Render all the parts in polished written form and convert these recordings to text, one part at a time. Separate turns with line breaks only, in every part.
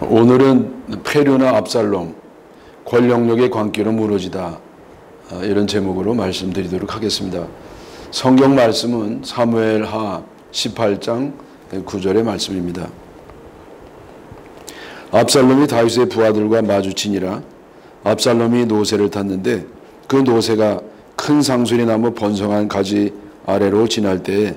오늘은 페류나 압살롬, 권력력의 광기로 무너지다, 이런 제목으로 말씀드리도록 하겠습니다. 성경 말씀은 사무엘하 18장 9절의 말씀입니다. 압살롬이 다윗의 부하들과 마주치니라. 압살롬이 노새를 탔는데 그 노새가 큰 상수리 나무 번성한 가지 아래로 지날 때에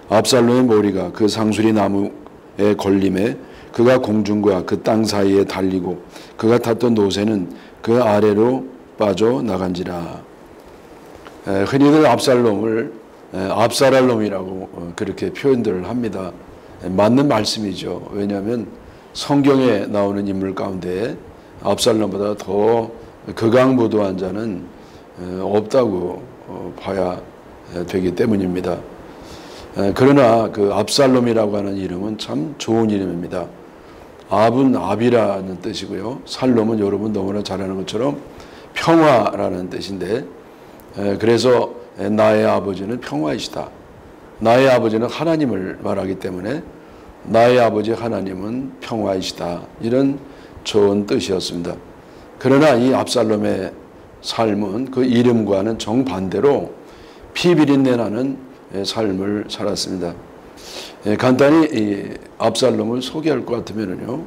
압살롬의 머리가 그 상수리 나무에 걸림에 그가 공중과 그 땅 사이에 달리고 그가 탔던 노새는 그 아래로 빠져나간지라. 흔히들 압살롬을 압살롬이라고 그렇게 표현들을 합니다. 맞는 말씀이죠. 왜냐하면 성경에 나오는 인물 가운데 압살롬보다 더 극악무도한 자는 없다고 봐야 되기 때문입니다. 그러나 그 압살롬이라고 하는 이름은 참 좋은 이름입니다. 압은 압이라는 뜻이고요. 살롬은 여러분 너무나 잘 아는 것처럼 평화라는 뜻인데, 그래서 나의 아버지는 평화이시다. 나의 아버지는 하나님을 말하기 때문에 나의 아버지 하나님은 평화이시다. 이런 좋은 뜻이었습니다. 그러나 이 압살롬의 삶은 그 이름과는 정반대로 피비린내 나는 삶을 살았습니다. 간단히 이 압살롬을 소개할 것 같으면요,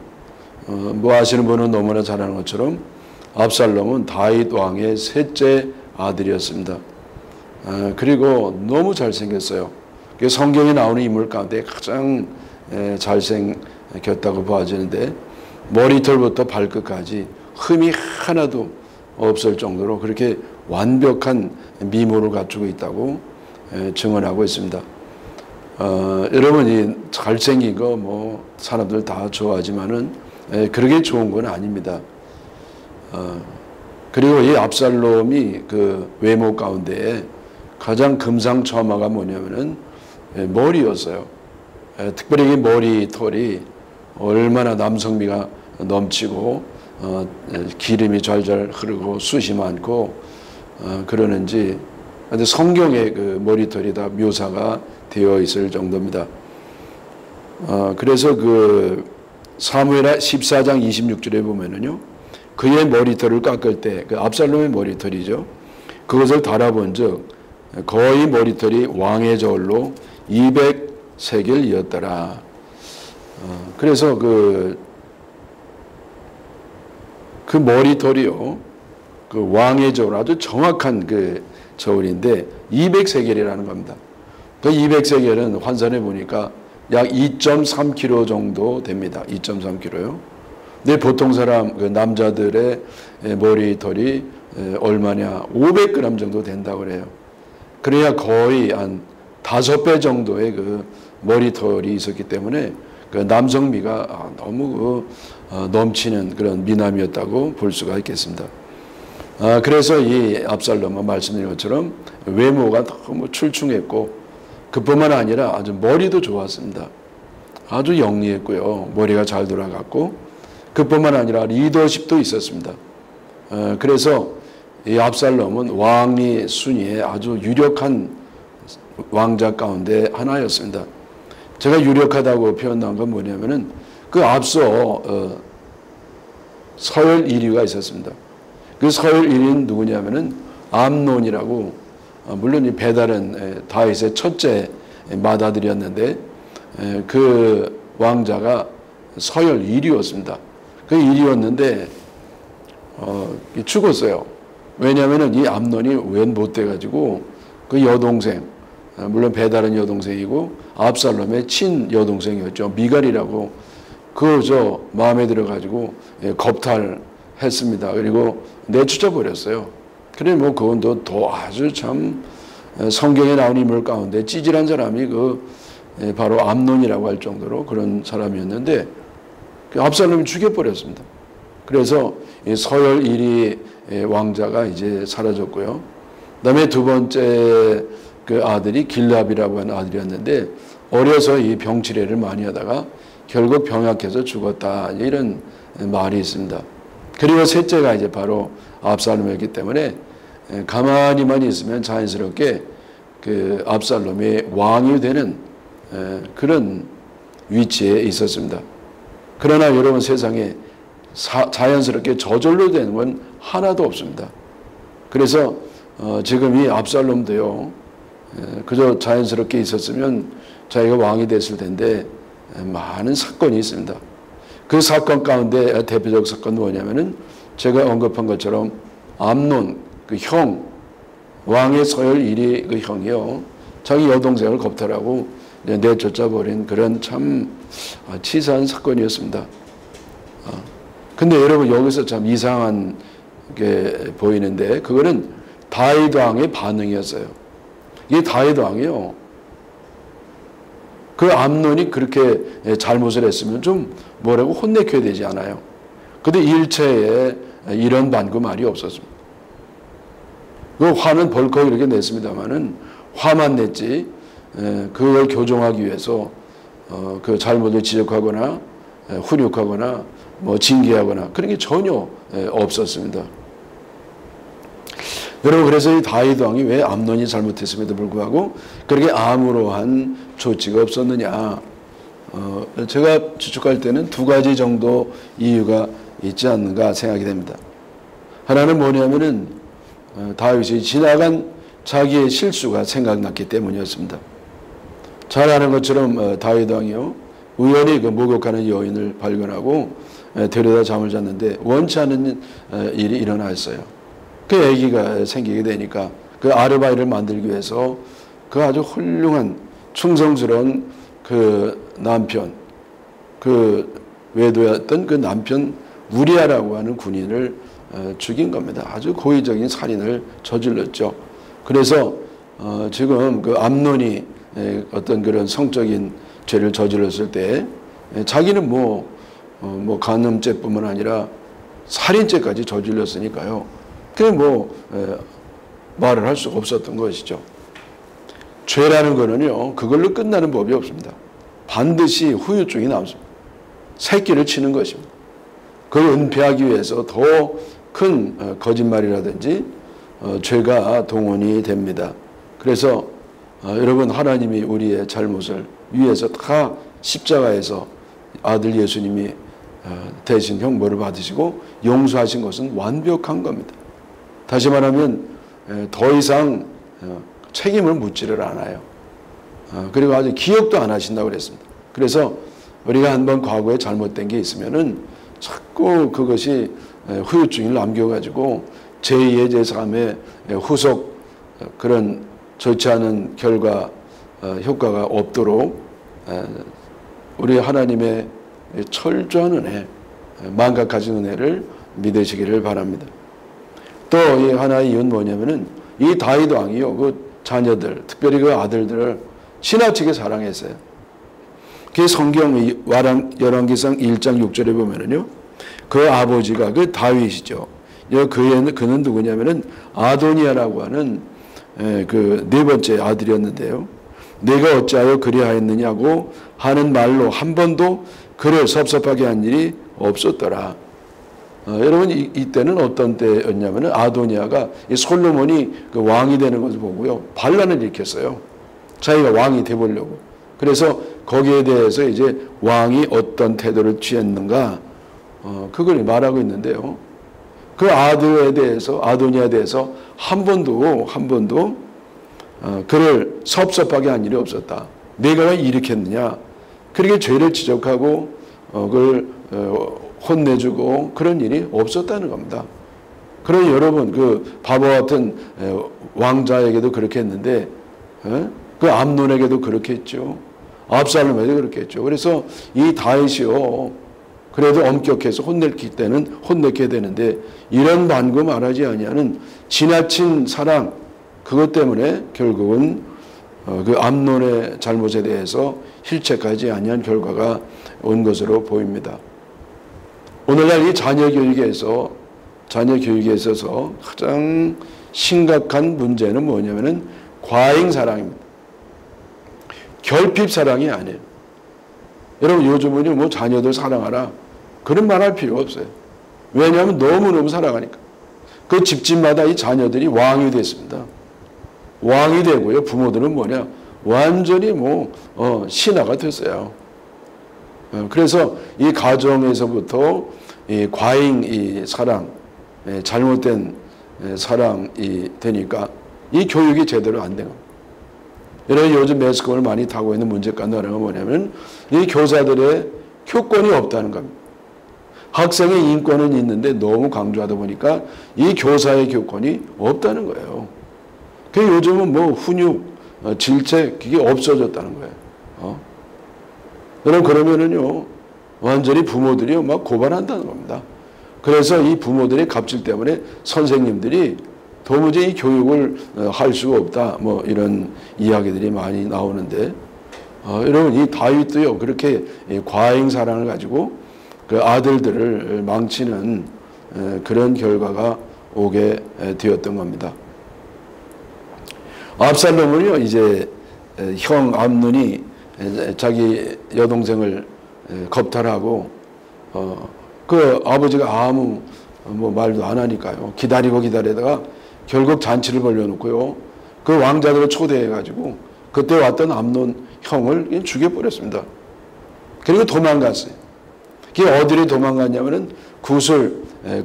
뭐 아시는 분은 너무나 잘 아는 것처럼 압살롬은 다윗 왕의 셋째 아들이었습니다. 그리고 너무 잘생겼어요. 성경에 나오는 인물 가운데 가장 잘생겼다고 보아지는데 머리털부터 발끝까지 흠이 하나도 없을 정도로 그렇게 완벽한 미모를 갖추고 있다고 증언하고 있습니다. 여러분이 잘생긴 거 뭐 사람들 다 좋아하지만은 그렇게 좋은 건 아닙니다. 그리고 이 압살롬이 그 외모 가운데 가장 금상첨화가 뭐냐면은 머리였어요. 특별히 이 머리털이 얼마나 남성미가 넘치고 기름이 잘잘 흐르고 숱이 많고 그러는지, 근데 성경에 그 머리털이 다 묘사가 되어 있을 정도입니다. 그래서 그 사무엘하 14장 26절에 보면은요, 그의 머리털을 깎을 때, 그 압살롬의 머리털이죠, 그것을 달아본즉 거의 머리털이 왕의 저울로 200세겔이었더라. 그래서 그 머리털이요, 그 왕의 저울, 아주 정확한 그 저울인데 200세겔이라는 겁니다. 그 200세겔은 환산해 보니까 약 2.3kg 정도 됩니다. 2.3kg요. 근데 보통 사람, 그 남자들의 머리털이 얼마냐? 500g 정도 된다고 그래요. 그래야 거의 한 5배 정도의 그 머리털이 있었기 때문에 그 남성미가 너무 넘치는 그런 미남이었다고 볼 수가 있겠습니다. 그래서 이 압살롬은 말씀드린 것처럼 외모가 너무 출중했고, 그뿐만 아니라 아주 머리도 좋았습니다. 아주 영리했고요. 머리가 잘 돌아갔고, 그뿐만 아니라 리더십도 있었습니다. 그래서 이 압살롬은 왕위 순위에 아주 유력한 왕자 가운데 하나였습니다. 제가 유력하다고 표현한 건 뭐냐면은 그 앞서 서열 1위가 있었습니다. 그 서열 1위는 누구냐면은 암논이라고, 물론 이 배달은 다윗의 첫째 맏아들이었는데 그 왕자가 서열 1위였습니다. 그 1위였는데 죽었어요. 왜냐하면 이 암논이 웬 못돼 가지고 그 여동생, 물론 배달은 여동생이고 압살롬의 친 여동생이었죠, 미갈이라고, 그저 마음에 들어 가지고 겁탈했습니다. 그리고 내쫓아 버렸어요. 그래 뭐 그건 더 아주 참 성경에 나오는 인물 가운데 찌질한 사람이 그 바로 암논이라고 할 정도로 그런 사람이었는데 그 압살롬이 죽여버렸습니다. 그래서 이 서열 1위 왕자가 이제 사라졌고요. 그다음에 두 번째 그 아들이 길압이라고 하는 아들이었는데 어려서 이 병치레를 많이 하다가 결국 병약해서 죽었다, 이런 말이 있습니다. 그리고 셋째가 이제 바로 압살롬이었기 때문에 가만히만 있으면 자연스럽게 그 압살롬이 왕이 되는 그런 위치에 있었습니다. 그러나 여러분, 세상에 자연스럽게 저절로 되는 건 하나도 없습니다. 그래서 지금 이 압살롬도요, 그저 자연스럽게 있었으면 자기가 왕이 됐을 텐데 많은 사건이 있습니다. 그 사건 가운데 대표적 사건은 뭐냐면은 제가 언급한 것처럼 암논 그 형, 왕의 서열 1위 그 형이요, 자기 여동생을 겁탈하고 내쫓아버린 그런 참 치사한 사건이었습니다. 근데 여러분 여기서 참 이상한 게 보이는데, 그거는 다윗 왕의 반응이었어요. 이 다윗 왕이요, 그 암논이 그렇게 잘못을 했으면 좀 뭐라고 혼내켜야 되지 않아요? 근데 일체에 이런 반구 말이 없었습니다. 그 화는 벌컥 이렇게 냈습니다만은 화만 냈지, 그걸 교정하기 위해서 그 잘못을 지적하거나 훈육하거나 뭐 징계하거나 그런 게 전혀 없었습니다. 여러분, 그래서 이 다윗 왕이 왜 암논이 잘못했음에도 불구하고 그렇게 아무러한 조치가 없었느냐? 제가 추측할 때는 두 가지 정도 이유가 있지 않는가 생각이 됩니다. 하나는 뭐냐면은 다윗이 지나간 자기의 실수가 생각났기 때문이었습니다. 잘 아는 것처럼 다윗 왕이요, 우연히 그 목욕하는 여인을 발견하고 데려다 잠을 잤는데 원치 않은 일이 일어났어요. 그 아기가 생기게 되니까 그 아르바이를 만들기 위해서 그 아주 훌륭한 충성스러운 그 남편, 그 외도였던 그 남편 우리아라고 하는 군인을 죽인 겁니다. 아주 고의적인 살인을 저질렀죠. 그래서 지금 그 암논이 어떤 그런 성적인 죄를 저질렀을 때 자기는 뭐 간음죄뿐만 아니라 살인죄까지 저질렀으니까요. 그게 뭐 말을 할 수가 없었던 것이죠. 죄라는 거는요, 그걸로 끝나는 법이 없습니다. 반드시 후유증이 남습니다. 새끼를 치는 것입니다. 그걸 은폐하기 위해서 더 큰 거짓말이라든지 죄가 동원이 됩니다. 그래서 여러분, 하나님이 우리의 잘못을 위해서 다 십자가에서 아들 예수님이 대신 형벌을 받으시고 용서하신 것은 완벽한 겁니다. 다시 말하면 더 이상 책임을 묻지를 않아요. 그리고 아주 기억도 안 하신다고 그랬습니다. 그래서 우리가 한번 과거에 잘못된 게 있으면은 자꾸 그것이 후유증을 남겨가지고 제2의 제3의 후속 그런 좋지 않은 결과, 효과가 없도록 우리 하나님의 철저한 은혜, 망각하신 은혜를 믿으시기를 바랍니다. 또 이 하나의 이유는 뭐냐면은 이 다윗 왕이요, 그 자녀들, 특별히 그 아들들을 지나치게 사랑했어요. 그 성경 열왕기상 1장 6절에 보면은요, 그 아버지가 그 다윗이죠. 그는 누구냐면은 아도니아라고 하는 그 네 번째 아들이었는데요. 내가 어찌하여 그리하였느냐고 하는 말로 한 번도 그를 섭섭하게 한 일이 없었더라. 여러분, 이때는 어떤 때였냐면은 아도니아가 이 솔로몬이 그 왕이 되는 것을 보고요, 반란을 일으켰어요. 자기가 왕이 되보려고. 그래서 거기에 대해서 이제 왕이 어떤 태도를 취했는가, 그걸 말하고 있는데요. 그 아들에 대해서, 아도니아에 대해서 한 번도 그를 섭섭하게 한 일이 없었다. 내가 왜 일으켰느냐. 그렇게 죄를 지적하고 그걸 혼내주고 그런 일이 없었다는 겁니다. 그러니 여러분, 그 바보 같은 왕자에게도 그렇게 했는데 그 암논에게도 그렇게 했죠. 압살롬에게도 그렇게 했죠. 그래서 이 다윗이요, 그래도 엄격해서 혼낼 때는 혼내게 되는데 이런 반구 말하지 아니하는 지나친 사랑, 그것 때문에 결국은 그 암논의 잘못에 대해서 힐책하지 아니한 결과가 온 것으로 보입니다. 오늘날 이 자녀 교육에 있어서 가장 심각한 문제는 뭐냐면은 과잉 사랑입니다. 결핍 사랑이 아니에요. 여러분, 요즘은요, 뭐 자녀들 사랑하라 그런 말 할 필요 없어요. 왜냐하면 너무너무 사랑하니까. 그 집집마다 이 자녀들이 왕이 됐습니다. 왕이 되고요, 부모들은 뭐냐, 완전히 신하가 됐어요. 그래서 이 가정에서부터 이 과잉 이 사랑, 잘못된 사랑이 되니까 이 교육이 제대로 안 되고. 여러분 요즘 매스컴을 많이 타고 있는 문제가 하나가 뭐냐면 이 교사들의 교권이 없다는 겁니다. 학생의 인권은 있는데 너무 강조하다 보니까 이 교사의 교권이 없다는 거예요. 그 요즘은 뭐 훈육, 질책 그게 없어졌다는 거예요. 여러분 그러면은요 완전히 부모들이 막 고발한다는 겁니다. 그래서 이 부모들의 갑질 때문에 선생님들이 도무지 이 교육을 할 수가 없다. 뭐 이런 이야기들이 많이 나오는데 여러분 이 다윗도요 그렇게 과잉 사랑을 가지고 그 아들들을 망치는 그런 결과가 오게 되었던 겁니다. 압살롬은요 이제 형 암논이 자기 여동생을 겁탈하고 그 아버지가 아무 뭐 말도 안 하니까요 기다리고 기다리다가 결국 잔치를 벌려놓고요 그 왕자들을 초대해가지고 그때 왔던 암논 형을 죽여버렸습니다. 그리고 도망갔어요. 그게 어디로 도망갔냐면은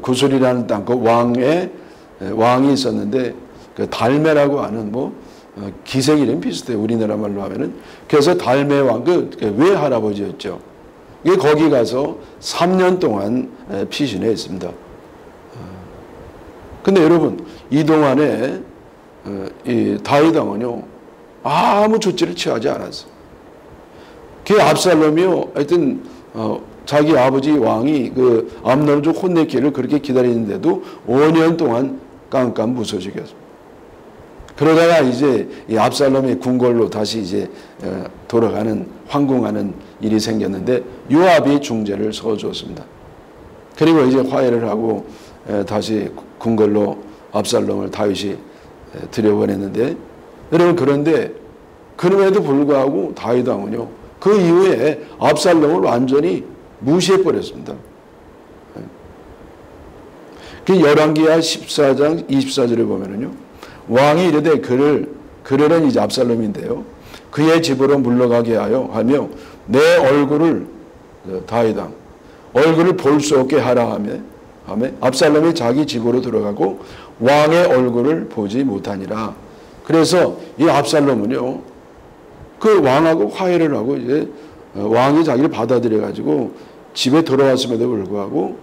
구술이라는 땅, 그 왕이 있었는데 그 달메라고 하는 뭐 기생 이름 비슷해요. 우리나라 말로 하면은. 그래서 달메 왕, 그 외할아버지였죠. 이게 거기 가서 3년 동안 피신해 있습니다. 근데 여러분 이 동안에 이 다윗 왕은요 아무 조치를 취하지 않았어요. 그 압살롬이요 하여튼 자기 아버지 왕이 그 암논을 좀 혼내기를 그렇게 기다리는데도 5년 동안 깜깜 무소식이었습니다. 그러다가 이제 이 압살롬의 궁궐로 다시 이제 돌아가는 황궁하는 일이 생겼는데 요압이 중재를 서주었습니다. 그리고 이제 화해를 하고 다시 궁궐로 압살롬을 다윗이 들여보냈는데 여러분 그런데 그럼에도 불구하고 다윗 왕은요 그 이후에 압살롬을 완전히 무시해버렸습니다. 그 열왕기하 14장 24절에 보면은요 왕이 이르되 그를 이제 압살롬인데요 그의 집으로 물러가게 하며 내 얼굴을 다윗 왕 얼굴을 볼 수 없게 하라 하며 압살롬이 자기 집으로 들어가고 왕의 얼굴을 보지 못하니라. 그래서 이 압살롬은요 그 왕하고 화해를 하고 이제 왕이 자기를 받아들여 가지고 집에 돌아왔음에도 불구하고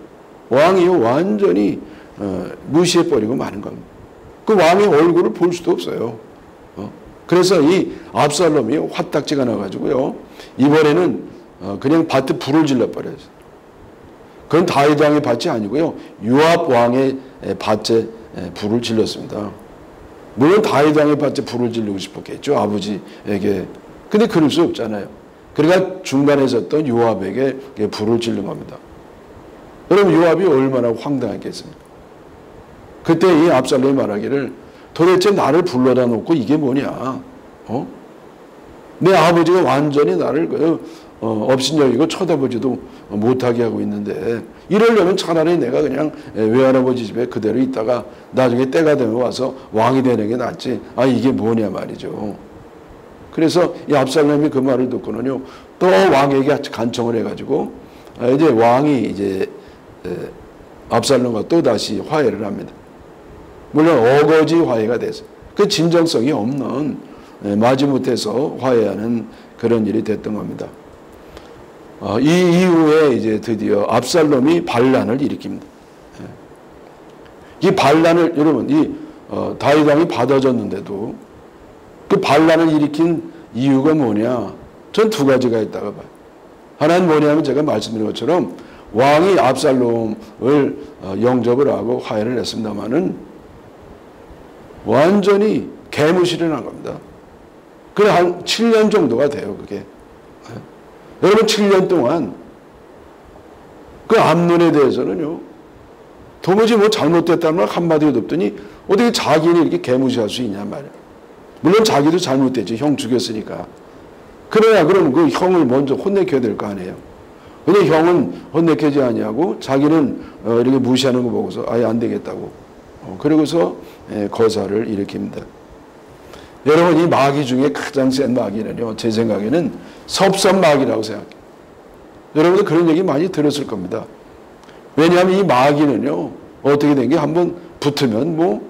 왕이 완전히 무시해버리고 마는 겁니다. 그 왕의 얼굴을 볼 수도 없어요. 그래서 이 압살롬이 화딱지가 나가지고요 이번에는 그냥 밭에 불을 질러버렸어요. 그건 다윗 왕의 밭이 아니고요 요압 왕의 밭에 불을 질렀습니다. 물론 다윗 왕의 밭에 불을 지르고 싶었겠죠 아버지에게. 근데 그럴 수 없잖아요. 그러니까 중간에 섰던 요압에게 불을 지른 겁니다. 여러분 요압이 얼마나 황당했겠습니까? 그때 이 압살롬이 말하기를 도대체 나를 불러다 놓고 이게 뭐냐? 내 아버지가 완전히 나를 업신여기고 쳐다보지도 못하게 하고 있는데 이러려면 차라리 내가 그냥 외할아버지 집에 그대로 있다가 나중에 때가 되면 와서 왕이 되는 게 낫지. 이게 뭐냐 말이죠. 그래서 이 압살롬이 그 말을 듣고는요 또 왕에게 간청을 해가지고 이제 왕이 이제 압살롬과 또 다시 화해를 합니다. 물론 어거지 화해가 돼서 그 진정성이 없는 마지못해서 화해하는 그런 일이 됐던 겁니다. 이 이후에 이제 드디어 압살롬이 반란을 일으킵니다. 이 반란을 여러분 이 다윗 왕이 받아줬는데도 그 반란을 일으킨 이유가 뭐냐? 전 두 가지가 있다고 봐요. 하나는 뭐냐면 제가 말씀드린 것처럼 왕이 압살롬을 영접을 하고 화해를 했습니다마는 완전히 개무시를 한 겁니다. 그래 한 7년 정도가 돼요 그게. 여러분 7년 동안 그 암논에 대해서는요 도무지 뭐 잘못됐다는 말 한마디도 없더니 어떻게 자기는 이렇게 개무시할 수 있냐 말이야. 물론 자기도 잘못됐지. 형 죽였으니까. 그래야 그럼 그 형을 먼저 혼내켜야 될 거 아니에요. 근데 형은 혼내켜지 아니하고 자기는 이렇게 무시하는 거 보고서 아예 안 되겠다고. 그러고서 거사를 일으킵니다. 여러분 이 마귀 중에 가장 센 마귀는요 제 생각에는 섭섭마귀라고 생각해요. 여러분들 그런 얘기 많이 들었을 겁니다. 왜냐하면 이 마귀는요, 어떻게 된 게 한번 붙으면 뭐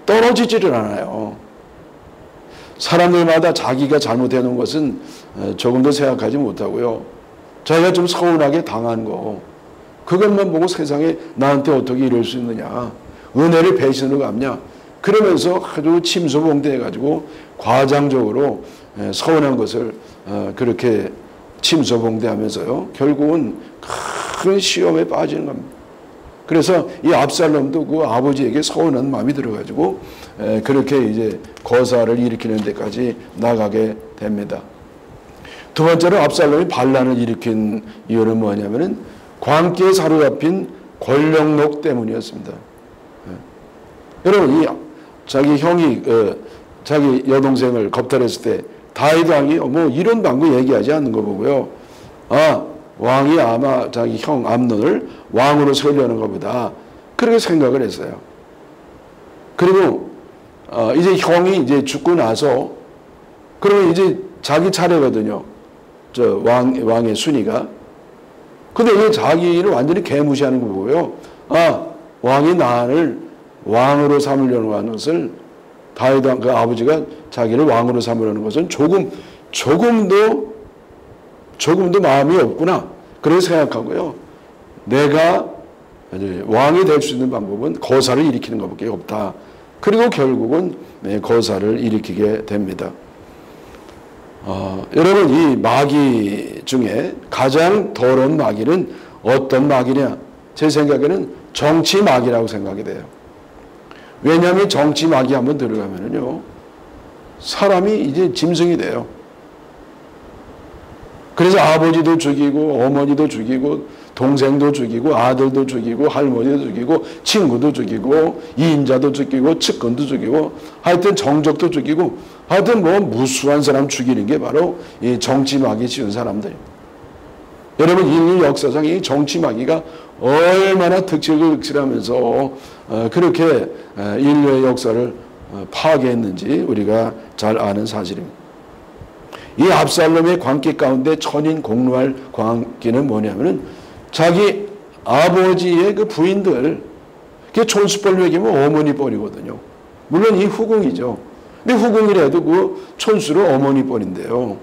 떨어지지를 않아요. 사람들마다 자기가 잘못해 놓은 것은 조금도 생각하지 못하고요. 자기가 좀 서운하게 당한 거, 그것만 보고 세상에 나한테 어떻게 이럴 수 있느냐, 은혜를 배신으로 갚냐, 그러면서 아주 침소봉대해가지고 과장적으로 서운한 것을 그렇게 침소봉대하면서요, 결국은 큰 시험에 빠지는 겁니다. 그래서 이 압살롬도 그 아버지에게 서운한 마음이 들어가지고 그렇게 이제 거사를 일으키는 데까지 나가게 됩니다. 두 번째로 압살롬이 반란을 일으킨 이유는 뭐냐면은 광기에 사로잡힌 권력욕 때문이었습니다. 여러분, 이 자기 형이 자기 여동생을 겁탈했을 때 다윗 왕이 뭐 이런 방구 얘기하지 않는 거 보고요. 아, 왕이 아마 자기 형 암논을 왕으로 세우려는 것보다 그렇게 생각을 했어요. 그리고 이제 형이 이제 죽고 나서 그러면 이제 자기 차례거든요. 저 왕의 순위가. 근데 이 자기를 완전히 개무시하는 거 보고요. 아, 왕이 나를 왕으로 삼으려는 하는 것을 다윗 왕 그 아버지가 자기를 왕으로 삼으려는 것은 조금도 마음이 없구나. 그렇게 생각하고요. 내가 왕이 될 수 있는 방법은 거사를 일으키는 것밖에 없다. 그리고 결국은 거사를 일으키게 됩니다. 여러분, 이 마귀 중에 가장 더러운 마귀는 어떤 마귀냐? 제 생각에는 정치 마귀라고 생각이 돼요. 왜냐하면 정치 마귀 한번 들어가면은요, 사람이 이제 짐승이 돼요. 그래서 아버지도 죽이고 어머니도 죽이고 동생도 죽이고 아들도 죽이고 할머니도 죽이고 친구도 죽이고 이인자도 죽이고 측근도 죽이고 하여튼 정적도 죽이고 하여튼 뭐 무수한 사람 죽이는 게 바로 이 정치마귀 지은 사람들입니다. 여러분, 인류 역사상 이 정치마귀가 얼마나 득실하면서 그렇게 인류의 역사를 파괴했는지 우리가 잘 아는 사실입니다. 이 압살롬의 광기 가운데 천인 공로할 광기는 뭐냐면은 자기 아버지의 그 부인들, 그게 촌수뻘 먹이면 어머니 뻘이거든요. 물론 이 후궁이죠. 근데 후궁이라도 그 촌수로 어머니 뻘인데요.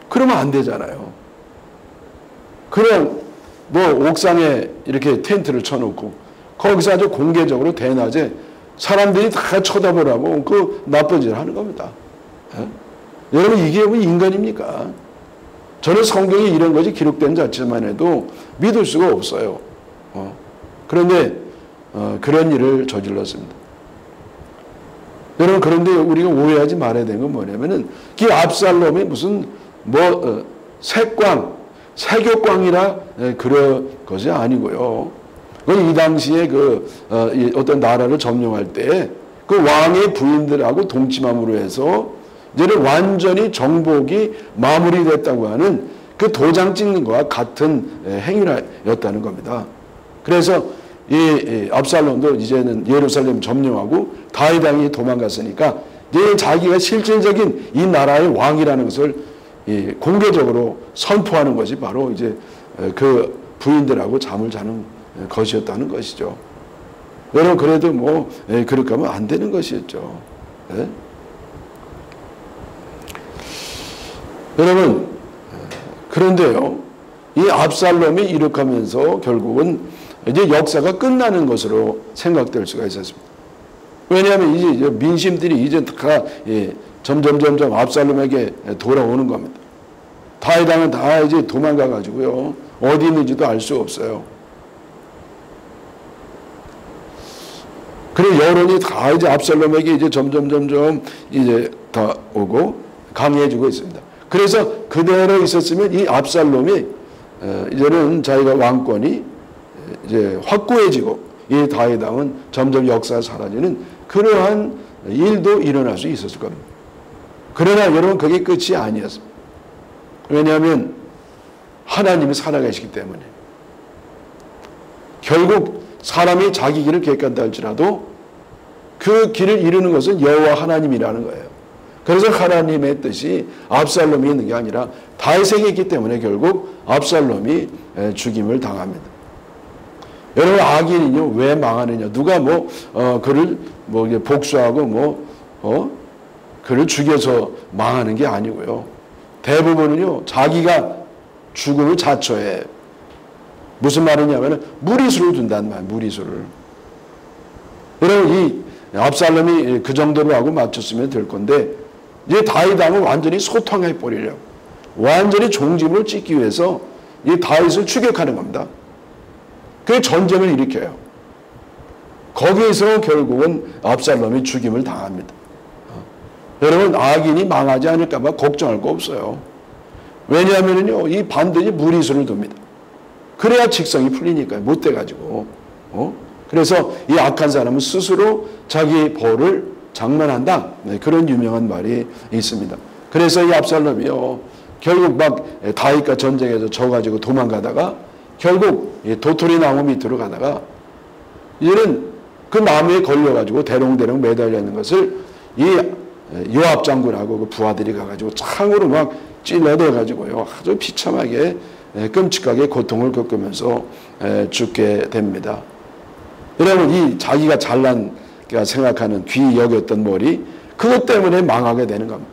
그러면 안 되잖아요. 그냥 뭐 옥상에 이렇게 텐트를 쳐놓고 거기서 아주 공개적으로 대낮에 사람들이 다 쳐다보라고 그 나쁜 짓을 하는 겁니다. 여러분, 이게 뭐 인간입니까? 저는 성경에 이런 것이 기록된 자체만 해도 믿을 수가 없어요. 그런데 그런 일을 저질렀습니다. 여러분, 그런데 우리가 오해하지 말아야 되는 건 뭐냐면은 이 압살롬이 무슨 뭐 세교광이라 그런 것이 아니고요. 이 당시에 그 어떤 나라를 점령할 때 그 왕의 부인들하고 동침함으로 해서 이제는 완전히 정복이 마무리됐다고 하는 그 도장 찍는 것과 같은 행위였다는 겁니다. 그래서 이 압살롬도 이제는 예루살렘 점령하고 다윗 왕이 도망갔으니까 이제 자기가 실질적인 이 나라의 왕이라는 것을 공개적으로 선포하는 것이 바로 이제 그 부인들하고 잠을 자는 것이었다는 것이죠. 여러분, 그래도 뭐 그렇게 하면 안 되는 것이었죠. 네? 여러분, 그런데요, 이 압살롬이 이렇게 하면서 결국은 이제 역사가 끝나는 것으로 생각될 수가 있었습니다. 왜냐하면 이제 민심들이 이제 다 점점 압살롬에게 돌아오는 겁니다. 다윗 왕은 다 이제 도망가 가지고요, 어디 있는지도 알 수 없어요. 그리고 여론이 다 이제 압살롬에게 이제 점점 이제 다 오고 강해지고 있습니다. 그래서 그대로 있었으면 이 압살롬이 이제는 자기가 왕권이 이제 확고해지고 이 다윗 왕은 점점 역사가 사라지는 그러한 일도 일어날 수 있었을 겁니다. 그러나 여러분, 그게 끝이 아니었습니다. 왜냐하면 하나님이 살아계시기 때문에 결국 사람이 자기 길을 개간다 할지라도 그 길을 이루는 것은 여호와 하나님이라는 거예요. 그래서 하나님의 뜻이 압살롬이 있는 게 아니라 다윗에게 있기 때문에 결국 압살롬이 죽임을 당합니다. 여러분, 악인은요, 왜 망하느냐? 누가 그를 복수하고 그를 죽여서 망하는 게 아니고요. 대부분은요, 자기가 죽음을 자초해. 무슨 말이냐면, 무리수를 둔단 말이에요, 무리수를. 여러분, 이 압살롬이 그 정도로 하고 맞췄으면 될 건데, 이제 다윗왕은 완전히 소탕해버리려고. 완전히 종지부를 찍기 위해서 이 다윗을 추격하는 겁니다. 그 전쟁을 일으켜요. 거기에서 결국은 압살롬이 죽임을 당합니다. 여러분, 악인이 망하지 않을까봐 걱정할 거 없어요. 왜냐하면요, 이 반드시 무리수를 둡니다. 그래야 직성이 풀리니까요. 못 돼가지고. 그래서 이 악한 사람은 스스로 자기 벌을 장만한다. 네, 그런 유명한 말이 있습니다. 그래서 이 압살롬이요, 결국 막 다윗과 전쟁에서 져가지고 도망가다가 결국 도토리 나무 밑으로 가다가 이제는 그 나무에 걸려가지고 대롱대롱 매달려 있는 것을 이 요압 장군하고 그 부하들이 가가지고 창으로 막 찔러대가지고요, 아주 비참하게 끔찍하게 고통을 겪으면서 죽게 됩니다. 여러분, 이 자기가 잘난 생각하는 귀히 여겼던 머리, 그것 때문에 망하게 되는 겁니다.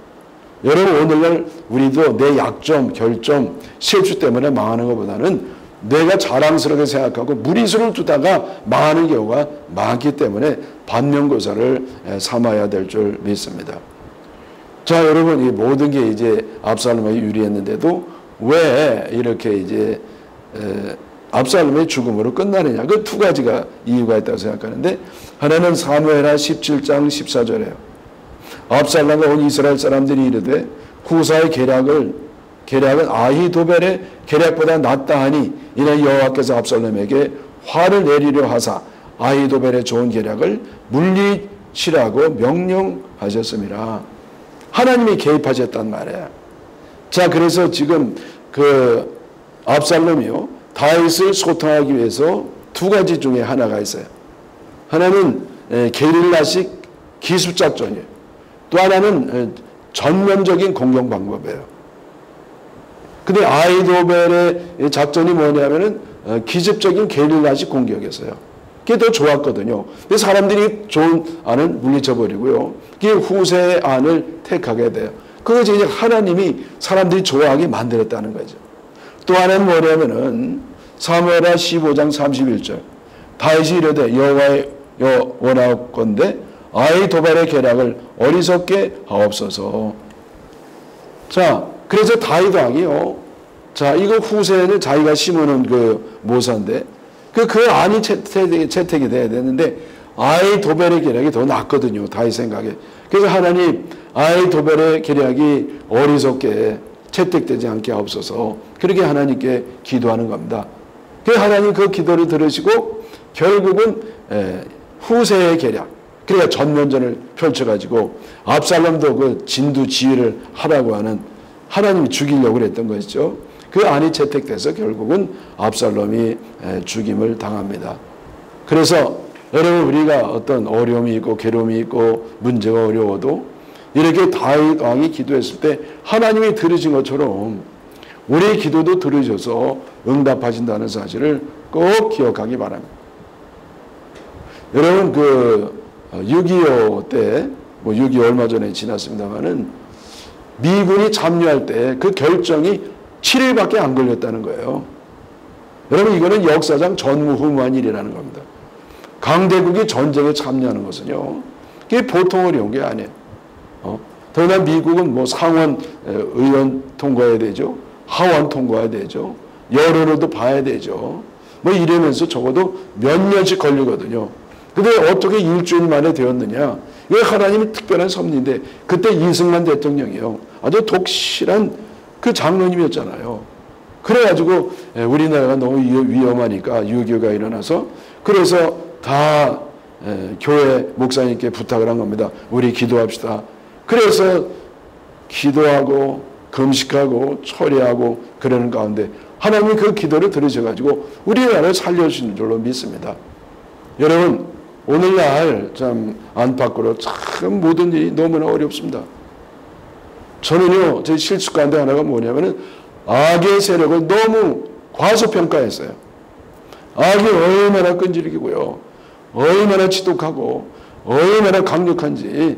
여러분, 오늘날 우리도 내 약점, 결점, 실수 때문에 망하는 것보다는 내가 자랑스럽게 생각하고 무리수를 두다가 망하는 경우가 많기 때문에 반면교사를 삼아야 될 줄 믿습니다. 자, 여러분, 이 모든 게 이제 압살롬에게 유리했는데도 왜 이렇게 이제 압살롬의 죽음으로 끝나느냐? 그 두 가지가 이유가 있다고 생각하는데, 하나는 사무엘하 17장 14절에요. 압살롬과 온 이스라엘 사람들이 이르되 후사의 계략은 아히도벨의 계략보다 낫다 하니 이는 여호와께서 압살롬에게 화를 내리려 하사 아히도벨의 좋은 계략을 물리치라고 명령하셨습니다. 하나님이 개입하셨단 말이에요. 자, 그래서 지금 그 압살롬이요, 다윗을 소탕하기 위해서 두 가지 중에 하나가 있어요. 하나는 게릴라식 기습작전이에요. 또 하나는 전면적인 공격 방법이에요. 근데 아히도벨의 작전이 뭐냐면은 기습적인 게릴라식 공격이었어요. 그게 더 좋았거든요. 근데 사람들이 좋은 안을 물리쳐버리고요, 그게 후세의 안을 택하게 돼요. 그것이 이제 하나님이 사람들이 좋아하게 만들었다는 거죠. 또 하나는 뭐냐면은 사무엘하 15장 31절 다윗이 이르되 여호와의 원하건대 아히도벨의 계략을 어리석게 하옵소서. 자, 그래서 다윗 왕이요, 자, 이거 후세는 자기가 심어놓은 그 모사인데 그 안이 채택이 돼야 되는데 아히도벨의 계략이 더 낫거든요, 다윗 생각에. 그래서 하나님, 아히도벨의 계략이 어리석게 채택되지 않게 하옵소서. 그렇게 하나님께 기도하는 겁니다. 그래서 하나님 그 기도를 들으시고 결국은 후세의 계략, 그러니까 전면전을 펼쳐가지고 압살롬도 그 진두지휘를 하라고 하는, 하나님이 죽이려고 그랬던 것이죠. 그 안이 채택돼서 결국은 압살롬이 죽임을 당합니다. 그래서 여러분, 우리가 어떤 어려움이 있고 괴로움이 있고 문제가 어려워도 이렇게 다윗 왕이 기도했을 때 하나님이 들으신 것처럼 우리의 기도도 들으셔서 응답하신다는 사실을 꼭 기억하기 바랍니다. 여러분, 그 6.25 때, 6.25 얼마 전에 지났습니다만은 미군이 참여할 때 그 결정이 7일밖에 안 걸렸다는 거예요. 여러분, 이거는 역사상 전무후무한 일이라는 겁니다. 강대국이 전쟁에 참여하는 것은요, 그게 보통 어려운 게 아니에요. 더구나 미국은 상원 의원 통과해야 되죠. 하원 통과해야 되죠. 여론도 봐야 되죠. 이러면서 적어도 몇 년씩 걸리거든요. 근데 어떻게 일주일 만에 되었느냐? 이게 하나님의 특별한 섭리인데, 그때 이승만 대통령이요, 아주 독실한 그 장로님이었잖아요. 그래가지고 우리나라가 너무 위험하니까 6.25가 일어나서, 그래서 다 교회 목사님께 부탁을 한 겁니다. 우리 기도합시다. 그래서 기도하고 금식하고 철회하고 그러는 가운데 하나님이 그 기도를 들으셔가지고 우리나라를 살려주시는 줄로 믿습니다. 여러분, 오늘날 참 안팎으로 참 모든 일이 너무나 어렵습니다. 저는요, 제 실수 가운데 하나가 뭐냐면은 악의 세력을 너무 과소평가했어요. 악이 얼마나 끈질기고요, 얼마나 지독하고 얼마나 강력한지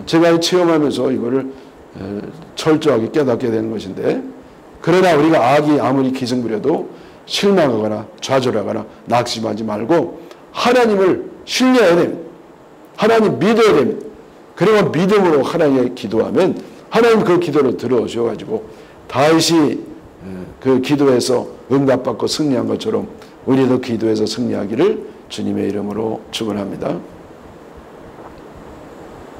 제가 체험하면서 이거를 철저하게 깨닫게 되는 것인데, 그러나 우리가 악이 아무리 기승 부려도 실망하거나 좌절하거나 낙심하지 말고 하나님을 신뢰해야 됩니다. 하나님 믿어야 됩니다. 그리고 믿음으로 하나님께 기도하면 하나님 그 기도를 들어주셔가지고 다윗이 그 기도에서 응답받고 승리한 것처럼 우리도 기도에서 승리하기를 주님의 이름으로 축원합니다.